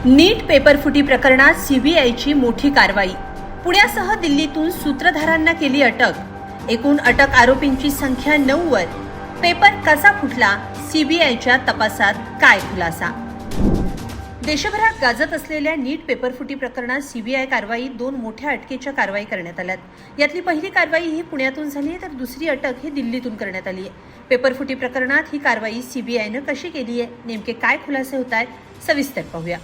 नीट पेपरफुटी प्रकरणात सीबीआयची मोठी कारवाई. पुण्यासह दिल्लीतून सूत्रधारांना केली अटक. एकूण अटक आरोपींची संख्या 9 वर. पेपर कसा फुटला? सीबीआयच्या तपासात काय खुलासा? देशभरात गाजत असलेल्या नीट पेपरफुटी प्रकरणात सीबीआय कारवाईत 2 मोठ्या अटकेच्या कारवाई करण्यात आल्यात. यातली पहिली कारवाई ही पुण्यातून झाली तर दुसरी अटक ही दिल्लीतून करण्यात आली आहे. पेपरफुटी प्रकरणात ही कारवाई सीबीआयनं कशी केली आहे, नेमके काय खुलासे होत आहेत, सविस्तर पाहूया.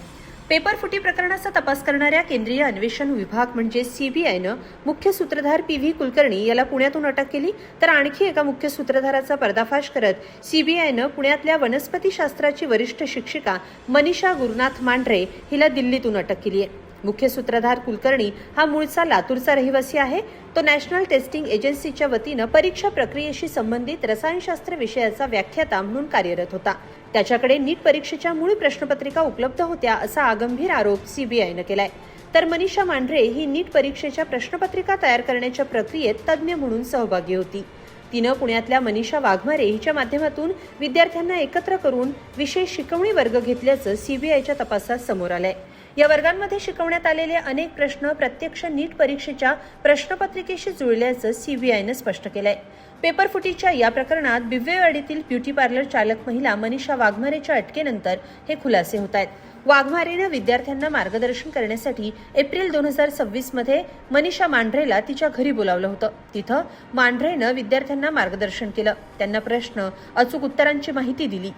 पेपरफुटी प्रकरणाचा तपास करणाऱ्या केंद्रीय अन्वेषण विभाग म्हणजे सीबीआयनं मुख्य सूत्रधार पी.व्ही. कुलकर्णी याला पुण्यातून अटक केली, तर आणखी एका मुख्य सूत्रधाराचा पर्दाफाश करत सीबीआयनं पुण्यातल्या वनस्पतीशास्त्राची वरिष्ठ शिक्षिका मनीषा गुरुनाथ मांढरे हिला दिल्लीतून अटक केली आहे. मुख्य सूत्रधार कुलकर्णी हा मूळचा लातूरचा रहिवासी आहे. तो नॅशनल टेस्टिंग एजन्सीच्या वतीनं परीक्षा प्रक्रियेशी संबंधित रसायनशास्त्र विषयाचा व्याख्याता म्हणून कार्यरत होता. त्याच्याकडे नीट परीक्षेच्या मूळ प्रश्नपत्रिका उपलब्ध होत्या असा गंभीर आरोप सीबीआयनं केलाय. तर मनीषा मांढरे ही नीट परीक्षेच्या प्रश्नपत्रिका तयार करण्याच्या प्रक्रियेत तज्ज्ञ म्हणून सहभागी होती. तिनं पुण्यातल्या मनीषा वाघमारे हिच्या माध्यमातून विद्यार्थ्यांना एकत्र करून विशेष शिकवणी वर्ग घेतल्याचं सीबीआयच्या तपासात समोर आलंय. या वर्गांमध्ये शिकवण्यात आलेले अनेक प्रश्न प्रत्यक्ष नीट परीक्षेच्या प्रश्नपत्रिकेशी जुळल्याचं सीबीआयनं स्पष्ट केलंय. पेपरफुटीच्या या प्रकरणात बिबवेवाडीतील ब्युटी पार्लर चालक महिला मनीषा वाघमारेच्या अटकेनंतर हे खुलासे होत आहेत. वाघमारेनं विद्यार्थ्यांना मार्गदर्शन करण्यासाठी एप्रिल 2026 मध्ये मनीषा मांढरेला तिच्या घरी बोलावलं होतं. तिथं मांढरेनं विद्यार्थ्यांना मार्गदर्शन केलं, त्यांना प्रश्न, अचूक उत्तरांची माहिती दिली.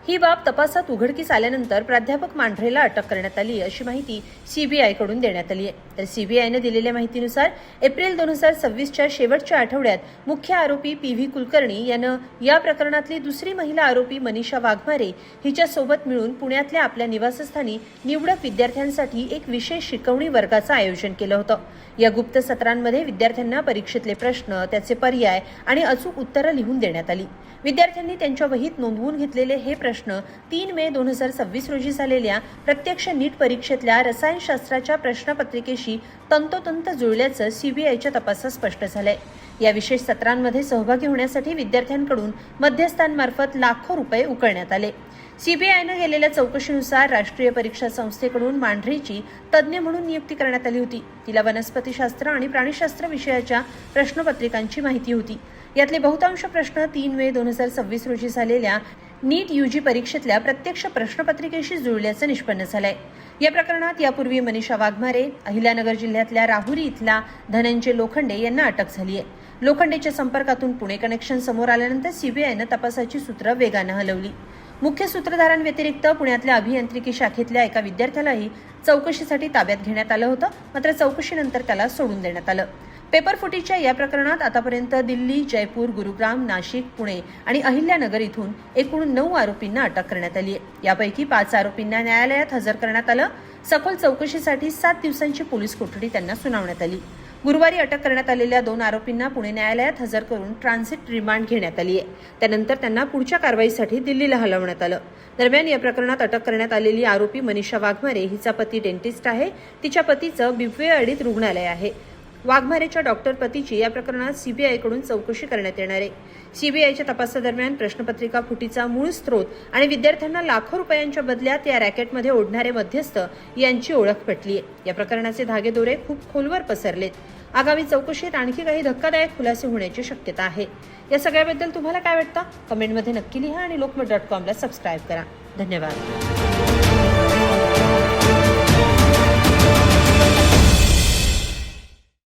ही बाब तपासात उघडकीस आल्यानंतर प्राध्यापक मांढरेला अटक करण्यात आली अशी माहिती सीबीआयकडून देण्यात आली आहे. तर सीबीआयने दिलेल्या माहितीनुसार एप्रिल 2026च्या शेवटच्या आठवड्यात मुख्य आरोपी पी.व्ही. कुलकर्णी यानं या प्रकरणातली दुसरी महिला आरोपी मनीषा वाघमारे हिच्या सोबत मिळून पुण्यातल्या आपल्या निवासस्थानी निवडक विद्यार्थ्यांसाठी एक विशेष शिकवणी वर्गाचं आयोजन केलं होतं. या गुप्त सत्रांमध्ये विद्यार्थ्यांना परीक्षेतले प्रश्न, त्याचे पर्याय आणि अचूक उत्तरं लिहून देण्यात आली. विद्यार्थ्यांनी त्यांच्या वहीत नोंदवून घेतलेले हे प्रश्न 3 मे 2026 रोजी झालेल्या प्रत्यक्ष नीट परीक्षेतल्या रसायनशास्त्राच्या प्रश्नपत्रिकेशी तंतोतंत जुळल्याचं सीबीआयच्या तपासात स्पष्ट झालंय. या विशेष सत्रांमध्ये सहभागी होण्यासाठी विद्यार्थ्यांकडून मध्यस्थांमार्फत लाखो रुपये उकळण्यात आले. सीबीआयनं केलेल्या चौकशीनुसार राष्ट्रीय परीक्षा संस्थेकडून मांढरेची तज्ज्ञ म्हणून नियुक्ती करण्यात आली होती. तिला वनस्पतीशास्त्र आणि प्राणीशास्त्र विषयाच्या प्रश्नपत्रिकांची माहिती होती. यातले बहुतांश प्रश्न 3 मे 2026 रोजी झालेल्या नीट यूजी परीक्षेतल्या प्रत्यक्ष प्रश्नपत्रिकेशी जुळल्याचं निष्पन्न झालंय. या प्रकरणात यापूर्वी मनीषा वाघमारे, अहिल्यानगर जिल्ह्यातल्या राहुरी इथला धनंजय लोखंडे यांना अटक झाली आहे. लोखंडेच्या संपर्कातून पुणे कनेक्शन समोर आल्यानंतर सीबीआयनं तपासाची सूत्र वेगानं हलवली. मुख्य सूत्रधारांव्यतिरिक्त पुण्यातल्या अभियांत्रिकी शाखेतल्या एका विद्यार्थ्यालाही चौकशीसाठी ताब्यात घेण्यात आलं होतं, मात्र चौकशीनंतर त्याला सोडून देण्यात आलं. पेपरफुटीच्या या प्रकरणात आतापर्यंत दिल्ली, जयपूर, गुरुग्राम, नाशिक, पुणे आणि अहिल्यानगर इथून एकूण 9 आरोपींना अटक करण्यात आली आहे. यापैकी 5 आरोपींना न्यायालयात हजर करण्यात आलं. सखोल चौकशीसाठी 7 दिवसांची पोलीस कोठडी त्यांना सुनावण्यात आली. गुरुवारी अटक करण्यात आलेल्या 2 आरोपींना पुणे न्यायालयात हजर करून ट्रान्झिट रिमांड घेण्यात आली आहे. त्यानंतर त्यांना पुढच्या कारवाईसाठी दिल्लीला हलवण्यात आलं. दरम्यान या प्रकरणात अटक करण्यात आलेली आरोपी मनीषा वाघमारे हिचा पती डेंटिस्ट आहे. तिच्या पतीचं बिबवेवाडीत रुग्णालय आहे. वाघमारेच्या डॉक्टर पतीची या प्रकरणात सीबीआयकडून चौकशी करण्यात येणार आहे. सीबीआयच्या तपासादरम्यान प्रश्नपत्रिका फुटीचा मूळ स्रोत आणि विद्यार्थ्यांना लाखो रुपयांच्या बदल्यात या रॅकेटमध्ये ओढणारे मध्यस्थ यांची ओळख पटली आहे. या प्रकरणाचे धागेदोरे खूप खोलवर पसरलेत. आगामी चौकशीत आणखी काही धक्कादायक खुलासे होण्याची शक्यता आहे. या सगळ्याबद्दल तुम्हाला काय वाटतं? कमेंटमध्ये नक्की लिहा आणि lokmat.com ला सबस्क्राईब करा. धन्यवाद.